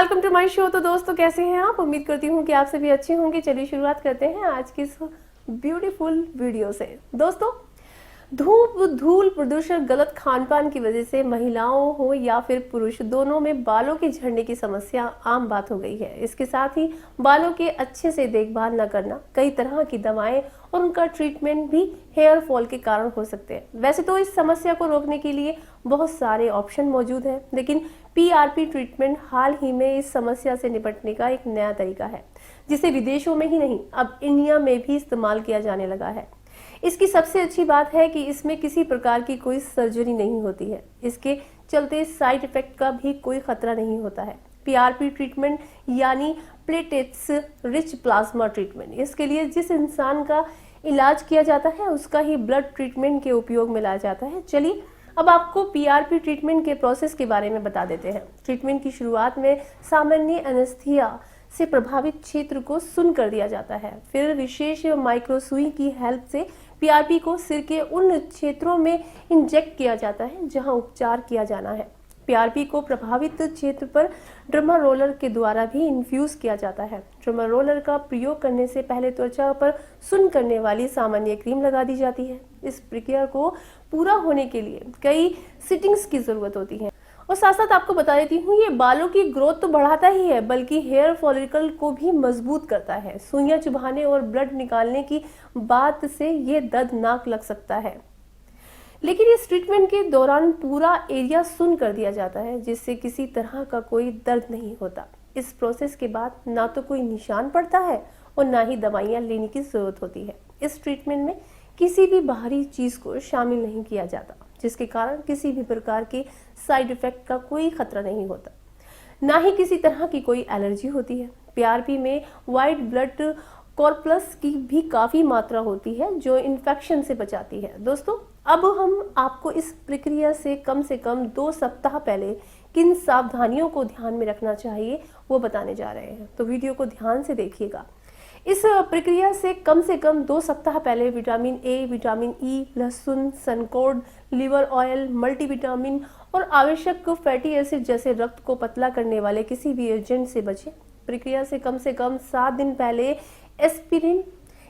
Welcome to my show. तो दोस्तों कैसे हैं आप? उम्मीद करती हूँ कि आप सभी अच्छे होंगे। चलिए शुरुआत करते हैं आज की इस ब्यूटीफुल वीडियो से। दोस्तों, धूप, धूल, प्रदूषण, गलत खान पान की वजह से महिलाओं हो या फिर पुरुष, दोनों में बालों के झड़ने की समस्या आम बात हो गई है। इसके साथ ही बालों के अच्छे से देखभाल न करना, कई तरह की दवाएं और उनका ट्रीटमेंट भी हेयर फॉल के कारण हो सकते हैं। वैसे तो इस समस्या को रोकने के लिए बहुत सारे ऑप्शन मौजूद हैं, लेकिन पीआरपी ट्रीटमेंट हाल ही में इस समस्या से निपटने का एक नया तरीका है, जिसे विदेशों में ही नहीं अब इंडिया में भी इस्तेमाल किया जाने लगा है। इसकी सबसे अच्छी बात है कि इसमें किसी प्रकार की कोई सर्जरी नहीं होती है। इसके चलते साइड इफेक्ट का भी कोई खतरा नहीं होता है। पीआरपी ट्रीटमेंट यानी प्लेटेट्स रिच प्लाज्मा ट्रीटमेंट, इसके लिए जिस इंसान का इलाज किया जाता है उसका ही ब्लड ट्रीटमेंट के उपयोग में लाया जाता है। चलिए अब आपको पीआरपी ट्रीटमेंट के प्रोसेस के बारे में बता देते हैं। ट्रीटमेंट की शुरुआत में सामान्य एनेस्थीसिया से प्रभावित क्षेत्र को सुन्न कर दिया जाता है। फिर विशेष माइक्रो सुई की हेल्प से पीआरपी को सिर के उन क्षेत्रों में इंजेक्ट किया जाता है जहां उपचार किया जाना है। पीआरपी को प्रभावित क्षेत्र पर ड्रमर रोलर के द्वारा भी इन्फ्यूज किया जाता है। ड्रमर रोलर का प्रयोग करने से पहले त्वचा पर सुन्न करने वाली सामान्य क्रीम लगा दी जाती है। इस प्रक्रिया को पूरा होने के लिए कई सिटिंग्स की जरूरत होती है। और साथ साथ आपको बता देती हूँ, ये बालों की ग्रोथ तो बढ़ाता ही है, बल्कि हेयर फॉलिकल को भी मजबूत करता है। सुइयां चुभाने और ब्लड निकालने की बात से ये दर्दनाक लग सकता है, लेकिन इस ट्रीटमेंट के दौरान पूरा एरिया सुन्न कर दिया जाता है, जिससे किसी तरह का कोई दर्द नहीं होता। इस प्रोसेस के बाद ना तो कोई निशान पड़ता है और ना ही दवाइयाँ लेने की जरूरत होती है। इस ट्रीटमेंट में किसी भी बाहरी चीज को शामिल नहीं किया जाता, जिसके कारण किसी भी प्रकार के साइड इफेक्ट का कोई खतरा नहीं होता, ना ही किसी तरह की कोई एलर्जी होती है। पीआरपी में व्हाइट ब्लड कॉर्पस की भी काफी मात्रा होती है, जो इन्फेक्शन से बचाती है। दोस्तों, अब हम आपको इस प्रक्रिया से कम 2 सप्ताह पहले किन सावधानियों को ध्यान में रखना चाहिए वो बताने जा रहे हैं, तो वीडियो को ध्यान से देखिएगा। इस प्रक्रिया से कम 2 सप्ताह पहले विटामिन ए, विटामिन ई, लहसुन, सनकोड, लिवर ऑयल, मल्टीविटामिन और आवश्यक फैटी एसिड जैसे रक्त को पतला करने वाले किसी भी एजेंट से बचें। प्रक्रिया से कम 7 दिन पहले एस्पिरिन,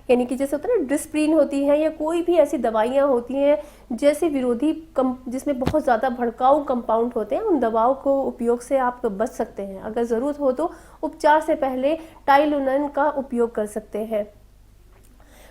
यानी कि जैसे होता है ना डिस्प्रिन होती है, या कोई भी ऐसी दवाइयाँ होती हैं जैसे विरोधी जिसमें बहुत ज़्यादा भड़काऊ कंपाउंड होते हैं, उन दवाओं को उपयोग से आप बच सकते हैं। अगर ज़रूरत हो तो उपचार से पहले टाइलोनन का उपयोग कर सकते हैं।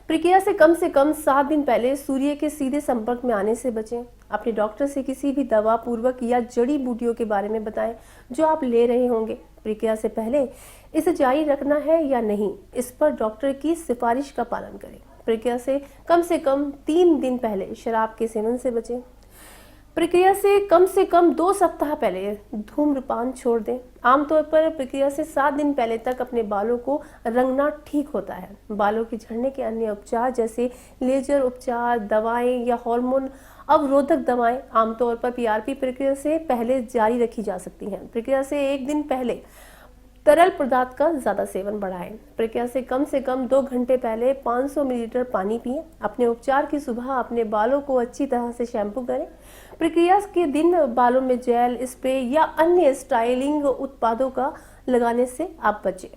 प्रक्रिया से कम 7 दिन पहले सूर्य के सीधे संपर्क में आने से बचें। अपने डॉक्टर से किसी भी दवा पूर्वक या जड़ी बूटियों के बारे में बताएं जो आप ले रहे होंगे। प्रक्रिया से पहले इसे जारी रखना है या नहीं, इस पर डॉक्टर की सिफारिश का पालन करें। प्रक्रिया से कम 3 दिन पहले शराब के सेवन से बचें। प्रक्रिया से कम 2 सप्ताह पहले धूम्रपान छोड़ दें। आमतौर पर प्रक्रिया से 7 दिन पहले तक अपने बालों को रंगना ठीक होता है। बालों के झड़ने के अन्य उपचार जैसे लेजर उपचार, दवाएं या हार्मोन अवरोधक दवाएं आमतौर पर पीआरपी प्रक्रिया से पहले जारी रखी जा सकती हैं। प्रक्रिया से 1 दिन पहले तरल पदार्थ का ज्यादा सेवन बढ़ाएं। प्रक्रिया से कम 2 घंटे पहले 500 मिलीलीटर पानी पिएं। अपने उपचार की सुबह अपने बालों को अच्छी तरह से शैम्पू करें। प्रक्रिया के दिन बालों में जेल, स्प्रे या अन्य स्टाइलिंग उत्पादों का लगाने से आप बचें।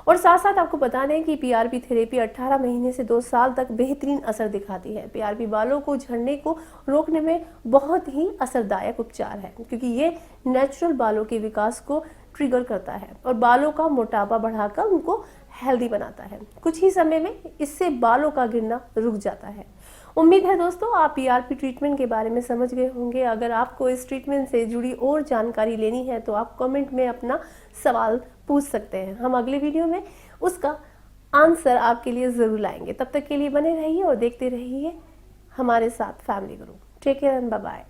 और साथ साथ आपको बता दें कि पीआरपी थेरेपी 18 महीने से 2 साल तक बेहतरीन असर दिखाती है। पीआरपी बालों को झड़ने को रोकने में बहुत ही असरदायक उपचार है, क्योंकि ये नेचुरल बालों के विकास को ट्रिगर करता है और बालों का मोटापा बढ़ाकर उनको हेल्दी बनाता है। कुछ ही समय में इससे बालों का गिरना रुक जाता है। उम्मीद है दोस्तों आप पीआरपी ट्रीटमेंट के बारे में समझ गए होंगे। अगर आपको इस ट्रीटमेंट से जुड़ी और जानकारी लेनी है तो आप कमेंट में अपना सवाल पूछ सकते हैं। हम अगले वीडियो में उसका आंसर आपके लिए जरूर लाएंगे। तब तक के लिए बने रहिए और देखते रहिए हमारे साथ family group. Take care and bye bye.